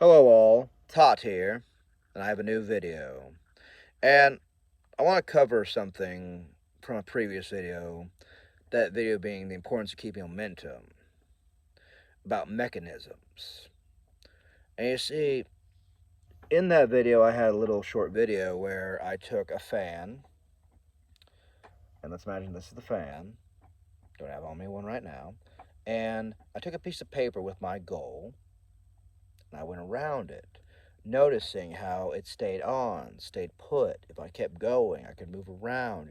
Hello all, Tot here, and I have a new video. And I want to cover something from a previous video, that video being the importance of keeping momentum, about mechanisms. And you see, in that video I had a little short video where I took a fan, and let's imagine this is the fan, don't have on me one right now, and I took a piece of paper with my goal, and I went around it, noticing how it stayed put. If I kept going, I could move around,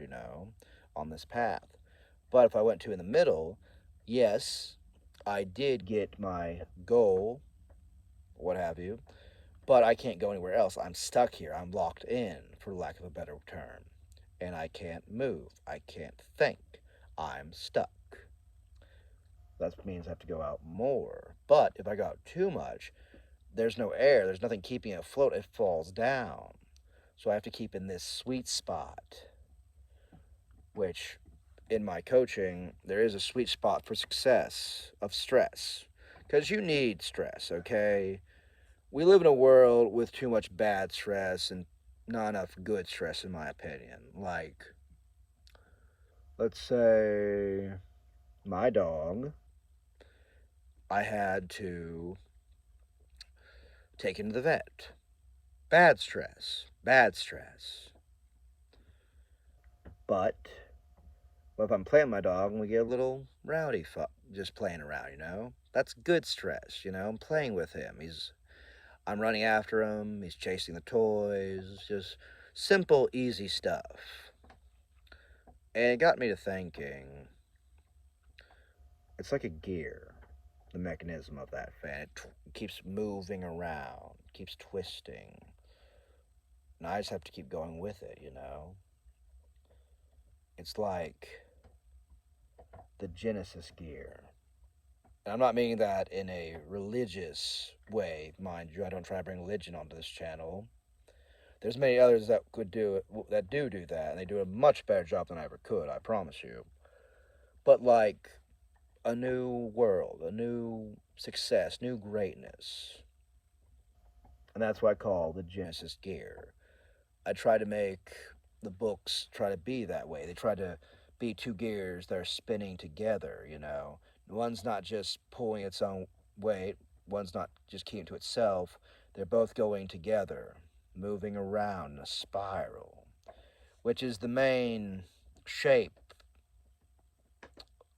on this path. But if I went to in the middle, yes, I did get my goal, what have you, but I can't go anywhere else. I'm stuck here. I'm locked in, for lack of a better term. And I can't move. I can't think. I'm stuck. That means I have to go out more. But if I go out too much, there's no air, there's nothing keeping it afloat, it falls down. So I have to keep in this sweet spot, which in my coaching, there is a sweet spot for success of stress. Because you need stress, okay? We live in a world with too much bad stress and not enough good stress, in my opinion. Like, let's say my dog, I had to take him to the vet. Bad stress. Bad stress. But if I'm playing with my dog and we get a little rowdy, just playing around. That's good stress. I'm playing with him. I'm running after him. He's chasing the toys. Just simple, easy stuff. And it got me to thinking. It's like a gear, the mechanism of that fan. It keeps moving around, keeps twisting. And I just have to keep going with it. It's like the Genesis gear. And I'm not meaning that in a religious way, mind you. I don't try to bring religion onto this channel. There's many others that could do it, that do that, and they do a much better job than I ever could, I promise you. But like a new world, a new success, new greatness. And that's what I call the Genesis gear. I try to make the books try to be that way. They try to be two gears that are spinning together. One's not just pulling its own weight, one's not just keeping to itself. They're both going together, moving around in a spiral, which is the main shape,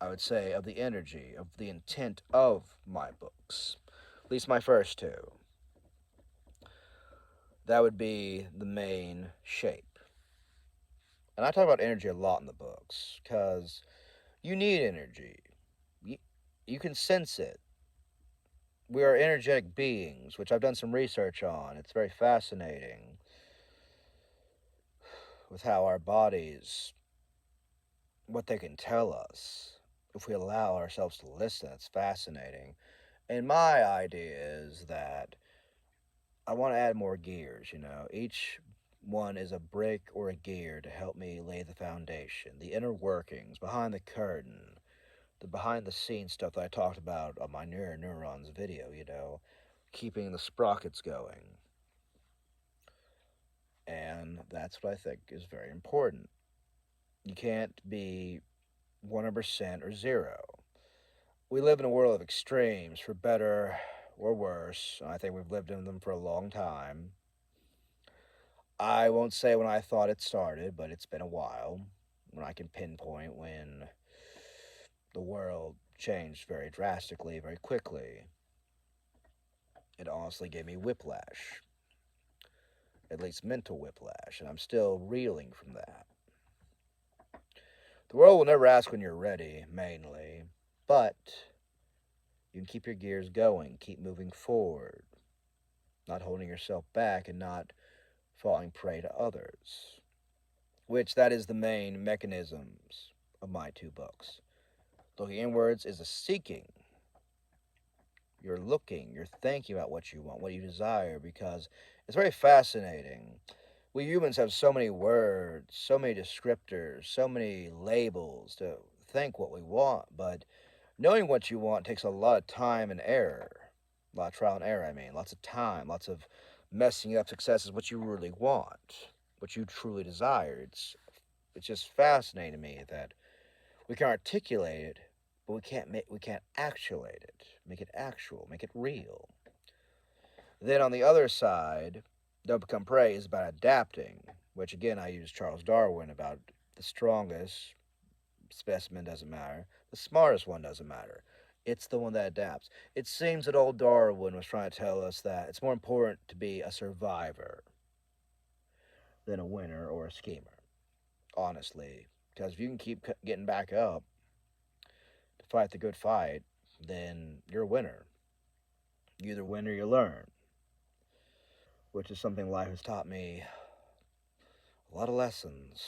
I would say, of the energy, of the intent of my books. At least my first two. That would be the main shape. And I talk about energy a lot in the books, because you need energy. You, you can sense it. We are energetic beings, which I've done some research on. It's very fascinating with how our bodies, what they can tell us, if we allow ourselves to listen. It's fascinating. And my idea is that I want to add more gears. Each one is a brick or a gear to help me lay the foundation, the inner workings, behind the curtain, the behind the scenes stuff that I talked about on my Mirror Neurons video, keeping the sprockets going. And that's what I think is very important. You can't be 100% or zero. We live in a world of extremes, for better or worse. I think we've lived in them for a long time. I won't say when I thought it started, but it's been a while when I can pinpoint when the world changed very drastically, very quickly. It honestly gave me whiplash, at least mental whiplash, and I'm still reeling from that. The world will never ask when you're ready, mainly, but you can keep your gears going, keep moving forward, not holding yourself back and not falling prey to others, which that is the main mechanisms of my two books. Looking inwards is a seeking. You're looking, you're thinking about what you want, what you desire, because it's very fascinating. We humans have so many words, so many descriptors, so many labels to think what we want, but knowing what you want takes a lot of time and error. A lot of trial and error, I mean. Lots of time, lots of messing up success is what you really want, what you truly desire. It's just fascinating to me that we can articulate it, but we can't actuate it, make it actual, make it real. Then on the other side, don't become prey is about adapting, which again I use Charles Darwin about the strongest specimen doesn't matter, the smartest one doesn't matter. It's the one that adapts. It seems that old Darwin was trying to tell us that it's more important to be a survivor than a winner or a schemer, honestly. Because if you can keep getting back up to fight the good fight, then you're a winner. You either win or you learn, which is something life has taught me a lot of lessons.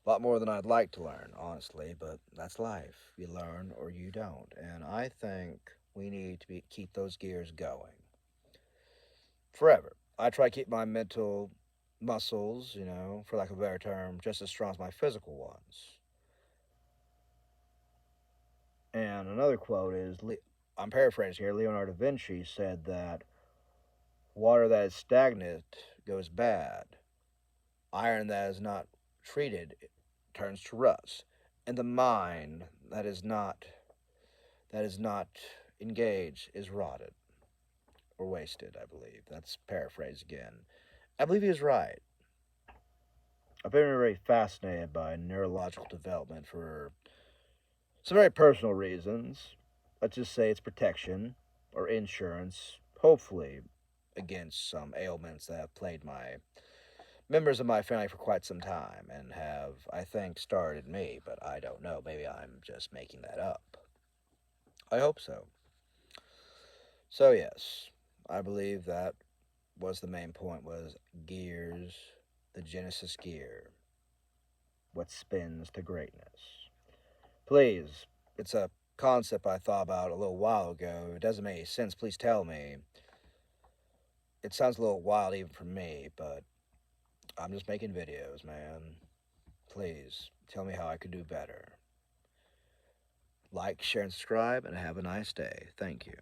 A lot more than I'd like to learn, honestly, but that's life. You learn or you don't. And I think we need to keep those gears going forever. I try to keep my mental muscles, for lack of a better term, just as strong as my physical ones. And another quote is I'm paraphrasing here Leonardo da Vinci said that water that is stagnant goes bad, iron that is not treated turns to rust, and the mind that is not engaged is rotted or wasted, I believe. That's paraphrased again. I believe he was right. I've been very fascinated by neurological development for some very personal reasons. Let's just say it's protection or insurance, hopefully, against some ailments that have plagued my members of my family for quite some time and have, I think, started me, but I don't know. Maybe I'm just making that up. I hope so. So yes, I believe that was the main point was gears, the Genesis gear, what spins to greatness. Please, it's a concept I thought about a little while ago. If it doesn't make any sense, please tell me. It sounds a little wild even for me, but I'm just making videos, man. Please, tell me how I could do better. Like, share, and subscribe, and have a nice day. Thank you.